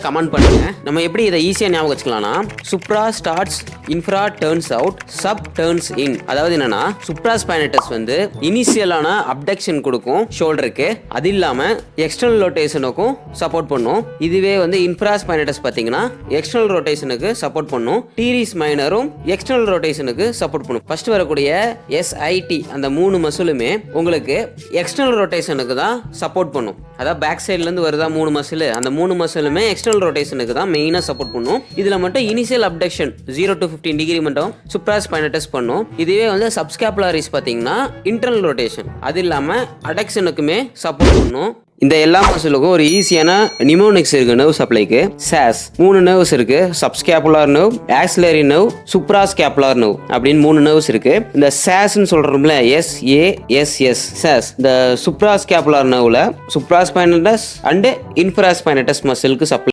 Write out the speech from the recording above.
Comment பண்ணுங்க. நம்ம எப்படி இதை ஈஸியா ஞாபகம் வச்சுக்கலாம்னா, supra starts, infra turns out, sub turns in. அதாவது என்னன்னா, சுப்ரா ஸ்பைனட்டஸ் வந்து இனிஷியலான அப்டக்ஷன் கொடுக்கும் ஷோல்டருக்கு, அது இல்லாம எக்ஸ்டர்னல் ரொட்டேஷனுக்கும் சப்போர்ட் பண்ணும். இதுவே வந்து இன்ஃப்ரா ஸ்பைனட்டஸ் பாத்தீங்கன்னா எக்ஸ்டர்னல் ரொட்டேஷனுக்கு சப்போர்ட் பண்ணும். டீரிஸ் மைனரும் எக்ஸ்டர்னல் ரொட்டேஷனுக்கு சப்போர்ட் பண்ணும். ஃபர்ஸ்ட் வரக்கூடிய எஸ்ஐடி அந்த 3 மசிலுமே உங்களுக்கு எக்ஸ்டர்னல் ரொட்டேஷனுக்கு தான் சப்போர்ட் பண்ணும். அதாவது பேக் சைட்ல இருந்து வருதா 3 மசில், அந்த 3 மசிலுமே எக்ஸ்டர்னல் ரொட்டேஷனுக்கு தான் மெயினா சப்போர்ட் பண்ணும். இதுல மட்டும் இனிஷியல் அப்டக்ஷன் 0 to 15 டிகிரி மட்டும் சுப்ரா ஸ்பைனட்டஸ் பண்ணும். இதுவே வந்து சப்ஸ்கேப்புலரிஸ் பாத்தீங்கன்னா இன்டர்னல் ரொட்டேஷன், அது இல்லாம அடக்ஷனுக்குமே சப்போர்ட் பண்ணும். இந்த எல்லா மசிலுக்கும் ஒரு ஈஸியான நிமோனிக்ஸ் இருக்கு நர்வ் சப்ளைக்கு. சாஸ் 3 நர்வ்ஸ் இருக்கு. சப்ஸ்கேப்புலர் நர்வ், ஆக்சிலரி நர்வ், சுப்ராஸ்கேப்புலர் நர்வ் அப்படின்னு 3 நர்வ்ஸ் இருக்கு. இந்த சாஸ்ன்னு சொல்றோம்ல, SASS சாஸ், இந்த சுப்ராஸ்கேப்புலர் நர்வ்ல சுப்ராஸ்பைனட்டஸ் அண்ட் இன்ஃப்ராஸ்பைனட்டஸ் மசிலுக்கு சப்ளை